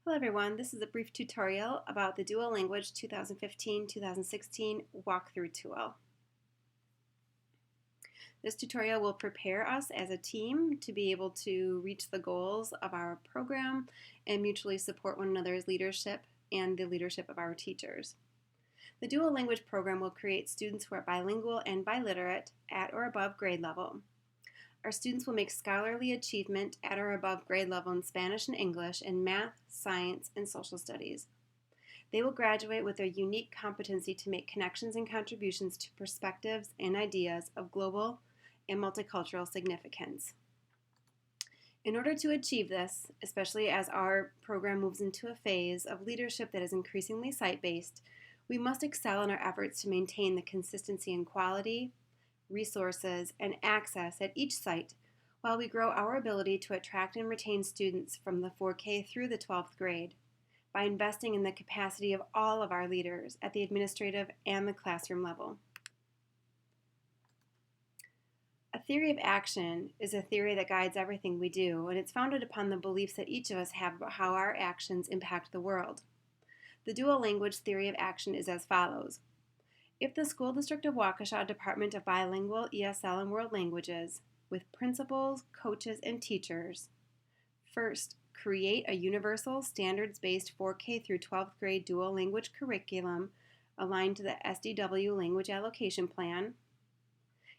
Hello everyone, this is a brief tutorial about the Dual Language 2015-2016 walkthrough tool. This tutorial will prepare us as a team to be able to reach the goals of our program and mutually support one another's leadership and the leadership of our teachers. The Dual Language program will create students who are bilingual and biliterate at or above grade level. Our students will make scholarly achievement at or above grade level in Spanish and English, in math, science, and social studies. They will graduate with their unique competency to make connections and contributions to perspectives and ideas of global and multicultural significance. In order to achieve this, especially as our program moves into a phase of leadership that is increasingly site-based, we must excel in our efforts to maintain the consistency and quality, resources, and access at each site while we grow our ability to attract and retain students from the 4K through the 12th grade by investing in the capacity of all of our leaders at the administrative and the classroom level. A theory of action is a theory that guides everything we do, and it's founded upon the beliefs that each of us have about how our actions impact the world. The dual language theory of action is as follows. If the School District of Waukesha Department of Bilingual, ESL, and World Languages, with principals, coaches, and teachers, first, create a universal, standards-based 4K through 12th grade dual language curriculum aligned to the SDW language allocation plan,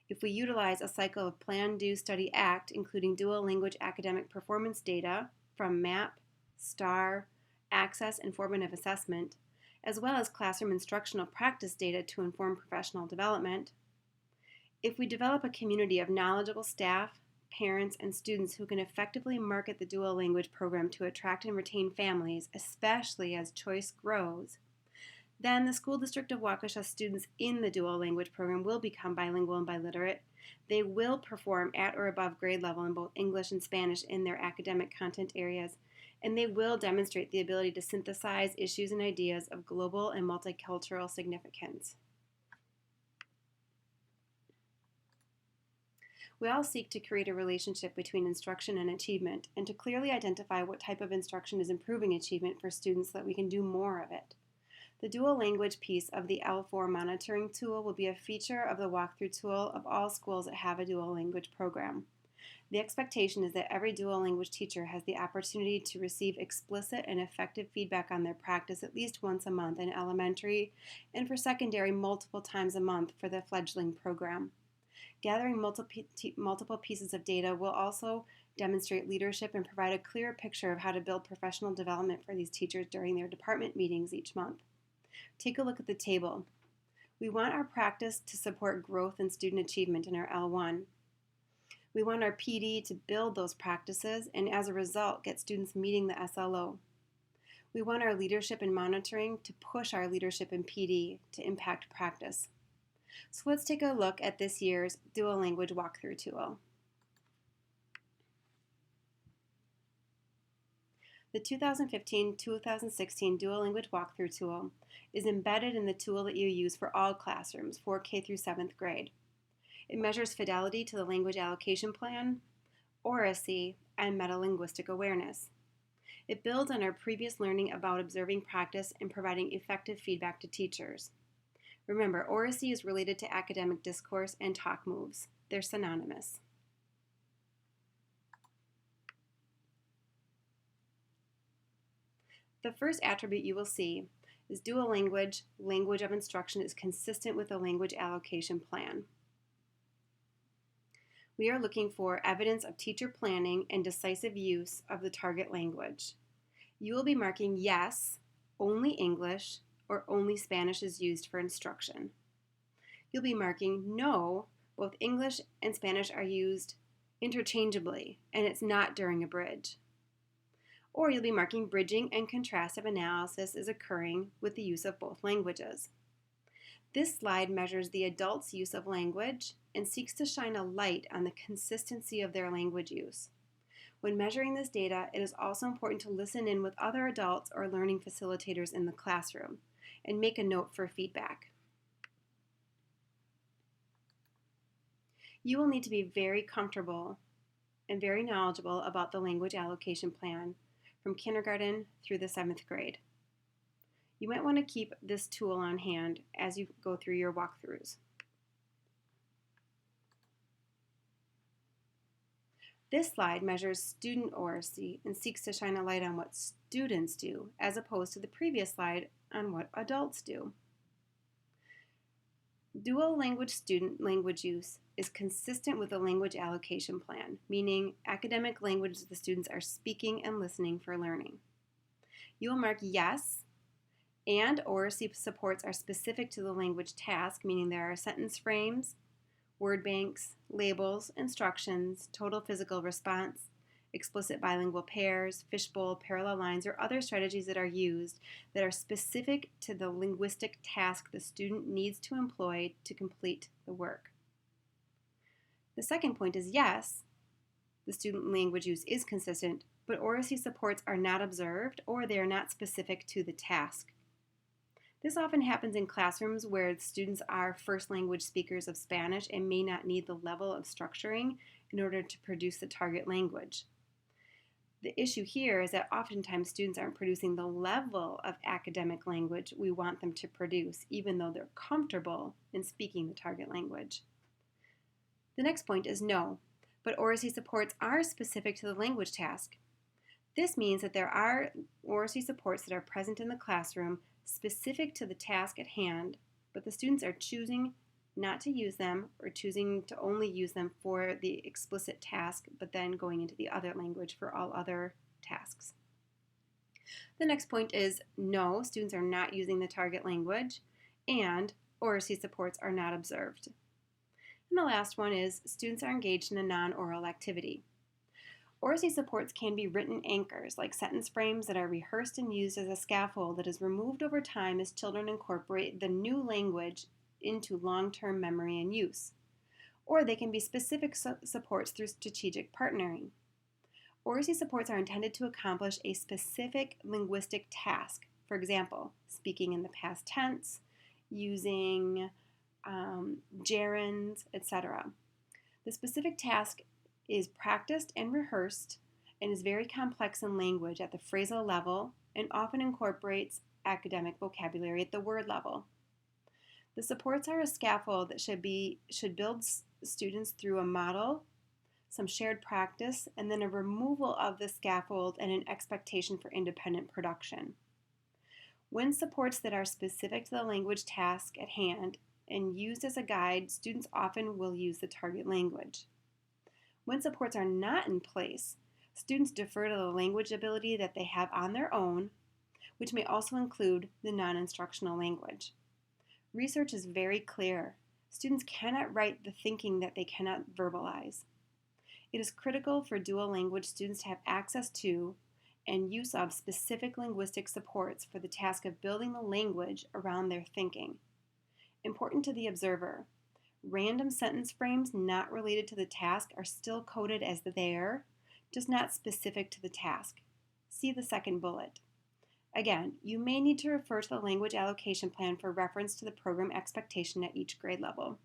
if we utilize a cycle of Plan, Do, Study, Act, including dual language academic performance data from MAP, STAR, Access, and Formative Assessment, as well as classroom instructional practice data to inform professional development, if we develop a community of knowledgeable staff, parents, and students who can effectively market the dual language program to attract and retain families, especially as choice grows, then the School District of Waukesha students in the dual language program will become bilingual and biliterate. They will perform at or above grade level in both English and Spanish in their academic content areas, and they will demonstrate the ability to synthesize issues and ideas of global and multicultural significance. We all seek to create a relationship between instruction and achievement, and to clearly identify what type of instruction is improving achievement for students so that we can do more of it. The dual language piece of the L4 monitoring tool will be a feature of the walkthrough tool of all schools that have a dual language program. The expectation is that every dual language teacher has the opportunity to receive explicit and effective feedback on their practice at least once a month in elementary, and for secondary multiple times a month for the fledgling program. Gathering multiple pieces of data will also demonstrate leadership and provide a clearer picture of how to build professional development for these teachers during their department meetings each month. Take a look at the table. We want our practice to support growth and student achievement in our L1. We want our PD to build those practices and as a result get students meeting the SLO. We want our leadership and monitoring to push our leadership in PD to impact practice. So let's take a look at this year's dual language walkthrough tool. The 2015-2016 dual language walkthrough tool is embedded in the tool that you use for all classrooms, 4K through 7th grade. It measures fidelity to the language allocation plan, oracy, and metalinguistic awareness. It builds on our previous learning about observing practice and providing effective feedback to teachers. Remember, oracy is related to academic discourse and talk moves. They're synonymous. The first attribute you will see is dual language, language of instruction is consistent with the language allocation plan. We are looking for evidence of teacher planning and decisive use of the target language. You will be marking yes, only English, or only Spanish is used for instruction. You'll be marking no, both English and Spanish are used interchangeably, and it's not during a bridge. Or you'll be marking bridging and contrastive analysis is occurring with the use of both languages. This slide measures the adult's use of language and seeks to shine a light on the consistency of their language use. When measuring this data, it is also important to listen in with other adults or learning facilitators in the classroom and make a note for feedback. You will need to be very comfortable and very knowledgeable about the language allocation plan from kindergarten through the 7th grade. You might want to keep this tool on hand as you go through your walkthroughs. This slide measures student oracy and seeks to shine a light on what students do, as opposed to the previous slide on what adults do. Dual language student language use is consistent with the language allocation plan, meaning academic language the students are speaking and listening for learning. You will mark yes, and oracy supports are specific to the language task, meaning there are sentence frames, word banks, labels, instructions, total physical response, explicit bilingual pairs, fishbowl, parallel lines, or other strategies that are used that are specific to the linguistic task the student needs to employ to complete the work. The second point is yes, the student language use is consistent, but oracy supports are not observed or they are not specific to the task. This often happens in classrooms where students are first language speakers of Spanish and may not need the level of structuring in order to produce the target language. The issue here is that oftentimes students aren't producing the level of academic language we want them to produce, even though they're comfortable in speaking the target language. The next point is no, but oracy supports are specific to the language task. This means that there are oracy supports that are present in the classroom specific to the task at hand, but the students are choosing not to use them or choosing to only use them for the explicit task, but then going into the other language for all other tasks. The next point is no, students are not using the target language, and oracy supports are not observed. And the last one is students are engaged in a non-oral activity. Oracy supports can be written anchors, like sentence frames that are rehearsed and used as a scaffold that is removed over time as children incorporate the new language into long-term memory and use. Or they can be specific supports through strategic partnering. Oracy supports are intended to accomplish a specific linguistic task. For example, speaking in the past tense, using gerunds, etc. The specific task is practiced and rehearsed and is very complex in language at the phrasal level and often incorporates academic vocabulary at the word level. The supports are a scaffold that should build students through a model, some shared practice, and then a removal of the scaffold and an expectation for independent production. When supports that are specific to the language task at hand and used as a guide, students often will use the target language. When supports are not in place, students defer to the language ability that they have on their own, which may also include the non-instructional language. Research is very clear. Students cannot write the thinking that they cannot verbalize. It is critical for dual language students to have access to and use of specific linguistic supports for the task of building the language around their thinking. Important to the observer, random sentence frames not related to the task are still coded as there, just not specific to the task. See the second bullet. Again, you may need to refer to the language allocation plan for reference to the program expectation at each grade level.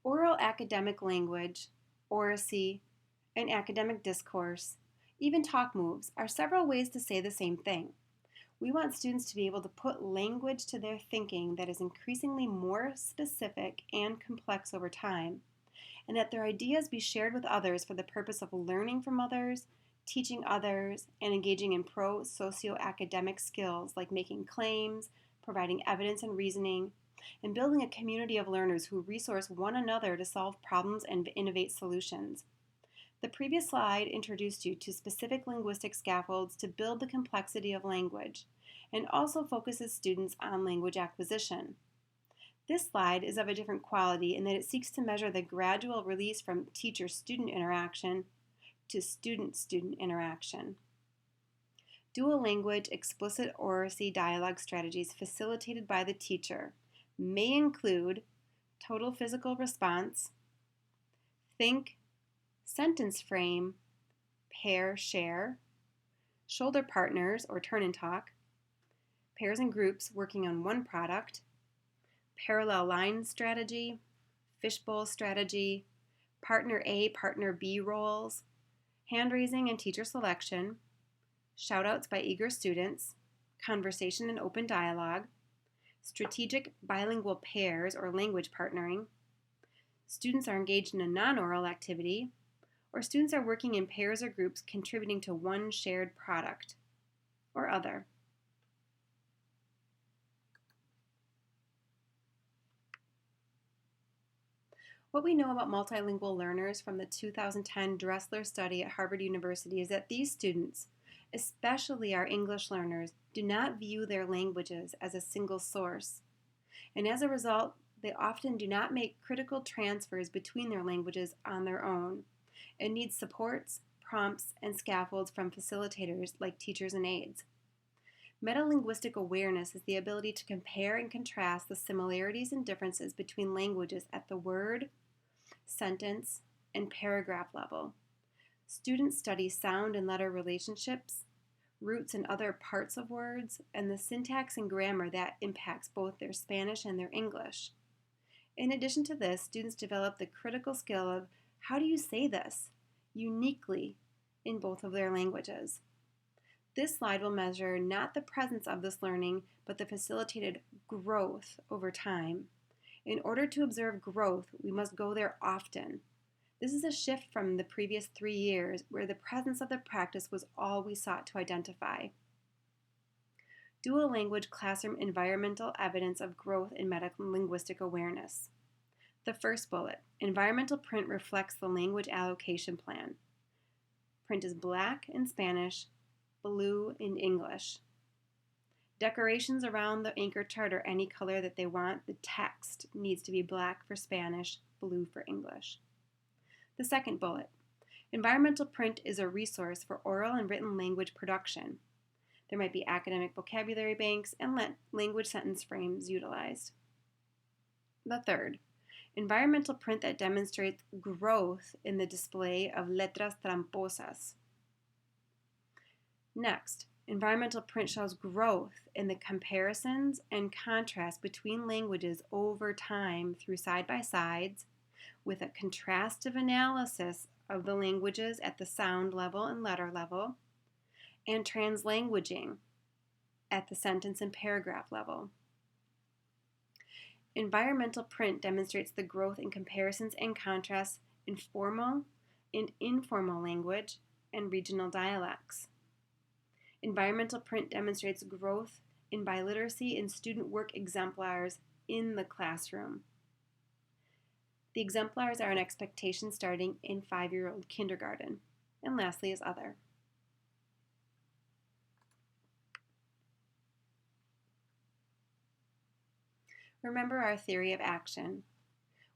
Oral academic language, oracy, and academic discourse, even talk moves, are several ways to say the same thing. We want students to be able to put language to their thinking that is increasingly more specific and complex over time, and that their ideas be shared with others for the purpose of learning from others, teaching others, and engaging in pro-socio-academic skills like making claims, providing evidence and reasoning, and building a community of learners who resource one another to solve problems and innovate solutions. The previous slide introduced you to specific linguistic scaffolds to build the complexity of language, and also focuses students on language acquisition. This slide is of a different quality in that it seeks to measure the gradual release from teacher-student interaction to student-student interaction. Dual language explicit oracy dialogue strategies facilitated by the teacher may include total physical response, think, sentence frame, pair, share, shoulder partners or turn and talk, pairs and groups working on one product, parallel line strategy, fishbowl strategy, partner A, partner B roles, hand raising and teacher selection, shout-outs by eager students, conversation and open dialogue, strategic bilingual pairs or language partnering, students are engaged in a non-oral activity, or students are working in pairs or groups contributing to one shared product, or other. What we know about multilingual learners from the 2010 Dressler study at Harvard University is that these students, especially our English learners, do not view their languages as a single source. And as a result, they often do not make critical transfers between their languages on their own and need supports, prompts, and scaffolds from facilitators like teachers and aides. Metalinguistic awareness is the ability to compare and contrast the similarities and differences between languages at the word, sentence, and paragraph level. Students study sound and letter relationships, roots and other parts of words, and the syntax and grammar that impacts both their Spanish and their English. In addition to this, students develop the critical skill of how do you say this uniquely in both of their languages. This slide will measure not the presence of this learning, but the facilitated growth over time. In order to observe growth, we must go there often. This is a shift from the previous 3 years, where the presence of the practice was all we sought to identify. Dual language classroom environmental evidence of growth in metalinguistic awareness. The first bullet, environmental print reflects the language allocation plan. Print is black in Spanish, blue in English. Decorations around the anchor chart are any color that they want. The text needs to be black for Spanish, blue for English. The second bullet, environmental print is a resource for oral and written language production. There might be academic vocabulary banks and language sentence frames utilized. The third, environmental print that demonstrates growth in the display of letras tramposas. Next, environmental print shows growth in the comparisons and contrast between languages over time through side-by-sides with a contrastive analysis of the languages at the sound level and letter level, and translanguaging at the sentence and paragraph level. Environmental print demonstrates the growth in comparisons and contrasts in formal and informal language and regional dialects. Environmental print demonstrates growth in biliteracy and student work exemplars in the classroom. The exemplars are an expectation starting in 5-year-old kindergarten. And lastly is other. Remember our theory of action.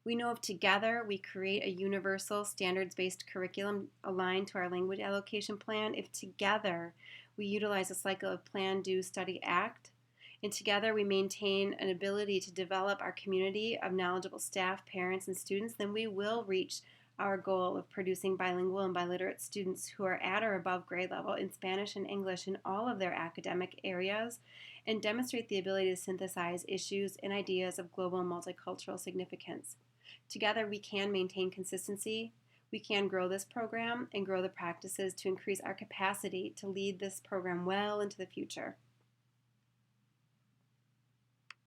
We know if together we create a universal standards-based curriculum aligned to our language allocation plan, if together we utilize a cycle of plan, do, study, act, and together we maintain an ability to develop our community of knowledgeable staff, parents, and students, then we will reach our goal of producing bilingual and biliterate students who are at or above grade level in Spanish and English in all of their academic areas and demonstrate the ability to synthesize issues and ideas of global and multicultural significance. Together we can maintain consistency, we can grow this program and grow the practices to increase our capacity to lead this program well into the future.